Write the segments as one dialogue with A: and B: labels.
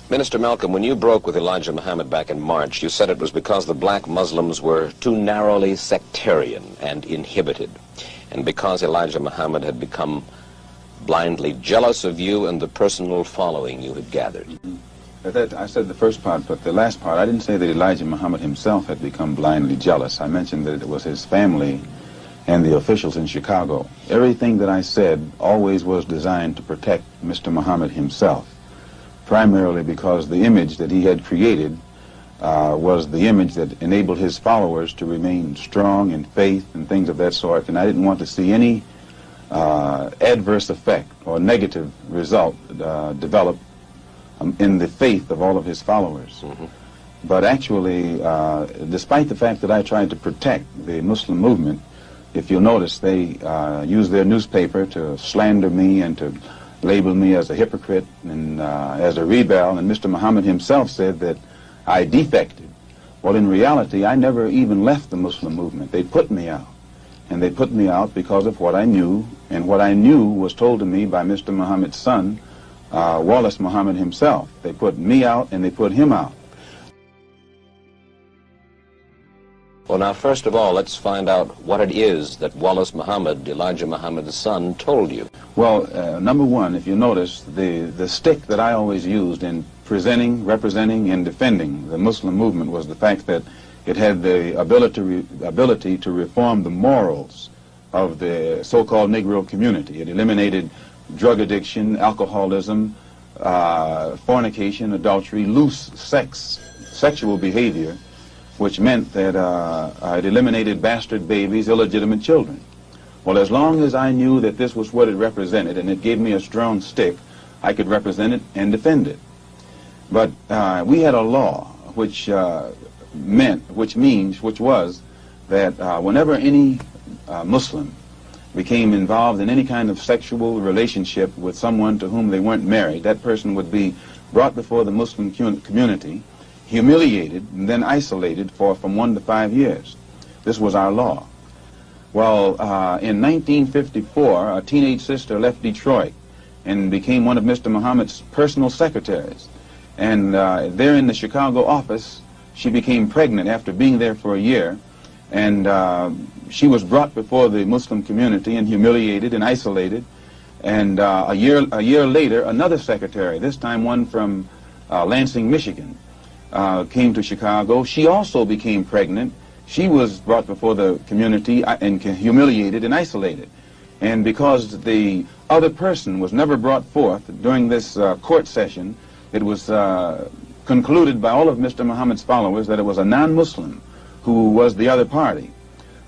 A: Minister Malcolm, when you broke with Elijah Muhammad back in March, you said it was because the black Muslims were too narrowly sectarian and inhibited, and because Elijah Muhammad had become blindly jealous of you and the personal following you had gathered.
B: I said the first part, but the last part, I didn't say that Elijah Muhammad himself had become blindly jealous. I mentioned that it was his family and the officials in Chicago. Everything that I said always was designed to protect Mr. Muhammad himself, primarily because the image that he had created was the image that enabled his followers to remain strong in faith and things of that sort, and I didn't want to see any adverse effect or negative result develop in the faith of all of his followers. But actually, despite the fact that I tried to protect the Muslim movement, if you'll notice, they used their newspaper to slander me and to label me as a hypocrite and as a rebel, and Mr. Muhammad himself said that I defected. Well, in reality, I never even left the Muslim movement. They put me out, and they put me out because of what I knew, and what I knew was told to me by Mr. Muhammad's son, Wallace Muhammad himself. They put me out, and they put him out.
A: Well, now, first of all, let's find out what it is that Wallace Muhammad, Elijah Muhammad's son, told you.
B: Well, number one, if you notice, the stick that I always used in presenting, representing, and defending the Muslim movement was the fact that it had the ability to reform the morals of the so-called Negro community. It eliminated drug addiction, alcoholism, fornication, adultery, loose sexual behavior, which meant that it eliminated bastard babies, illegitimate children. Well, as long as I knew that this was what it represented, and it gave me a strong stick, I could represent it and defend it. But we had a law which was that whenever any Muslim became involved in any kind of sexual relationship with someone to whom they weren't married, that person would be brought before the Muslim community, humiliated, and then isolated for from 1 to 5 years. This was our law. Well, in 1954, a teenage sister left Detroit and became one of Mr. Muhammad's personal secretaries. And there in the Chicago office, she became pregnant after being there for a year. And she was brought before the Muslim community and humiliated and isolated. And a year later, another secretary, this time one from Lansing, Michigan, came to Chicago. She also became pregnant. She was brought before the community and humiliated and isolated. And because the other person was never brought forth during this court session, it was concluded by all of Mr. Muhammad's followers that it was a non-Muslim who was the other party.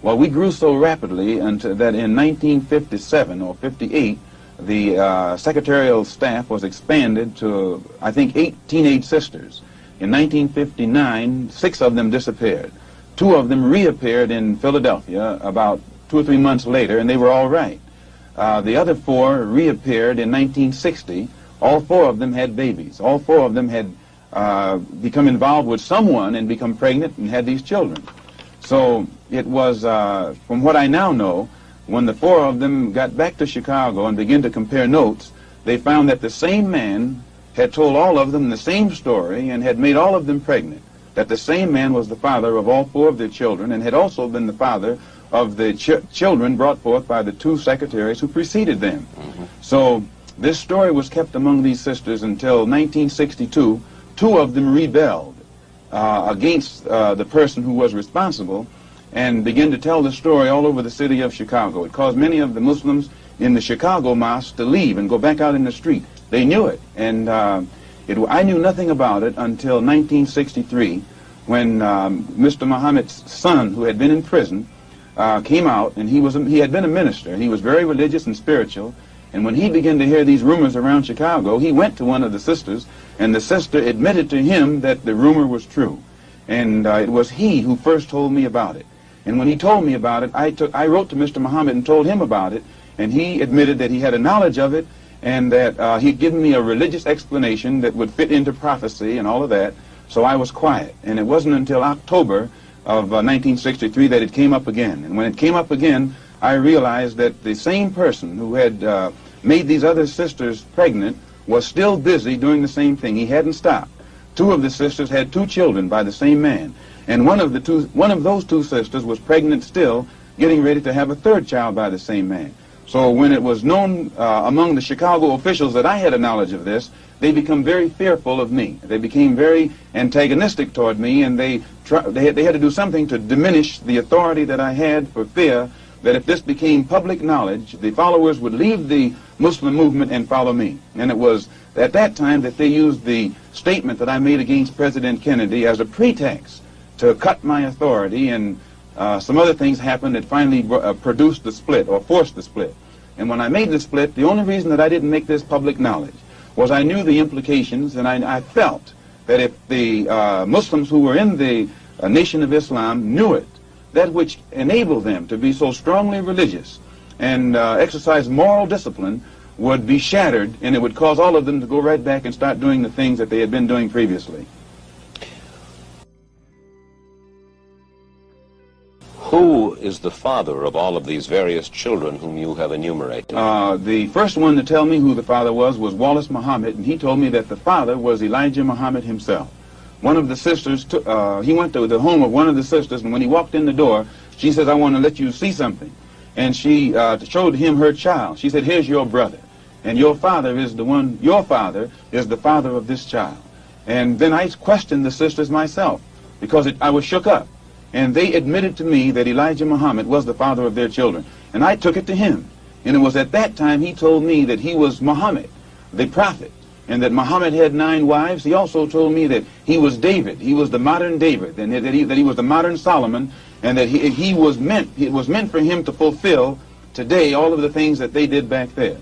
B: Well, we grew so rapidly until that in 1957 or 58, the secretarial staff was expanded to, I think, 8 teenage sisters. In 1959, 6 of them disappeared. 2 of them reappeared in Philadelphia about 2 or 3 months later, and they were all right. The other 4 reappeared in 1960. All 4 of them had babies. All 4 of them had become involved with someone and become pregnant and had these children. So it was, from what I now know, when the 4 of them got back to Chicago and began to compare notes, they found that the same man had told all of them the same story and had made all of them pregnant, that the same man was the father of all 4 of their children and had also been the father of the children brought forth by the 2 secretaries who preceded them. So this story was kept among these sisters until 1962. 2 of them rebelled against the person who was responsible and began to tell the story all over the city of Chicago. It caused many of the Muslims in the Chicago mosque to leave and go back out in the street. They knew it, and I knew nothing about it until 1963 when Mr. Muhammad's son, who had been in prison, came out, and he had been a minister. He was very religious and spiritual, and when he began to hear these rumors around Chicago, he went to one of the sisters, and the sister admitted to him that the rumor was true. And it was he who first told me about it. And when he told me about it, I wrote to Mr. Muhammad and told him about it, and he admitted that he had a knowledge of it, and that he'd given me a religious explanation that would fit into prophecy and all of that, so I was quiet. And it wasn't until October of 1963 that it came up again. And when it came up again, I realized that the same person who had made these other sisters pregnant was still busy doing the same thing. He hadn't stopped. Two of the sisters had two children by the same man, and one of those two sisters was pregnant still, getting ready to have a third child by the same man. So when it was known among the Chicago officials that I had a knowledge of this, they became very fearful of me. They became very antagonistic toward me, and they had to do something to diminish the authority that I had, for fear that if this became public knowledge, the followers would leave the Muslim movement and follow me. And it was at that time that they used the statement that I made against President Kennedy as a pretext to cut my authority, and some other things happened that finally produced the split, or forced the split. And when I made the split, the only reason that I didn't make this public knowledge was I knew the implications, and I felt that if the Muslims who were in the Nation of Islam knew it, that which enabled them to be so strongly religious and exercise moral discipline would be shattered, and it would cause all of them to go right back and start doing the things that they had been doing previously.
A: Who is the father of all of these various children whom you have enumerated?
B: The first one to tell me who the father was Wallace Mohammad, and he told me that the father was Elijah Muhammad himself. One of the sisters, he went to the home of one of the sisters, and when he walked in the door, she says, "I want to let you see something." And she showed him her child. She said, "Here's your brother, and your father is the father of this child." And then I questioned the sisters myself, because I was shook up. And they admitted to me that Elijah Muhammad was the father of their children. And I took it to him. And it was at that time he told me that he was Muhammad, the prophet, and that Muhammad had 9 wives. He also told me that he was David. He was the modern David, and that he was the modern Solomon, and that it was meant for him to fulfill today all of the things that they did back there.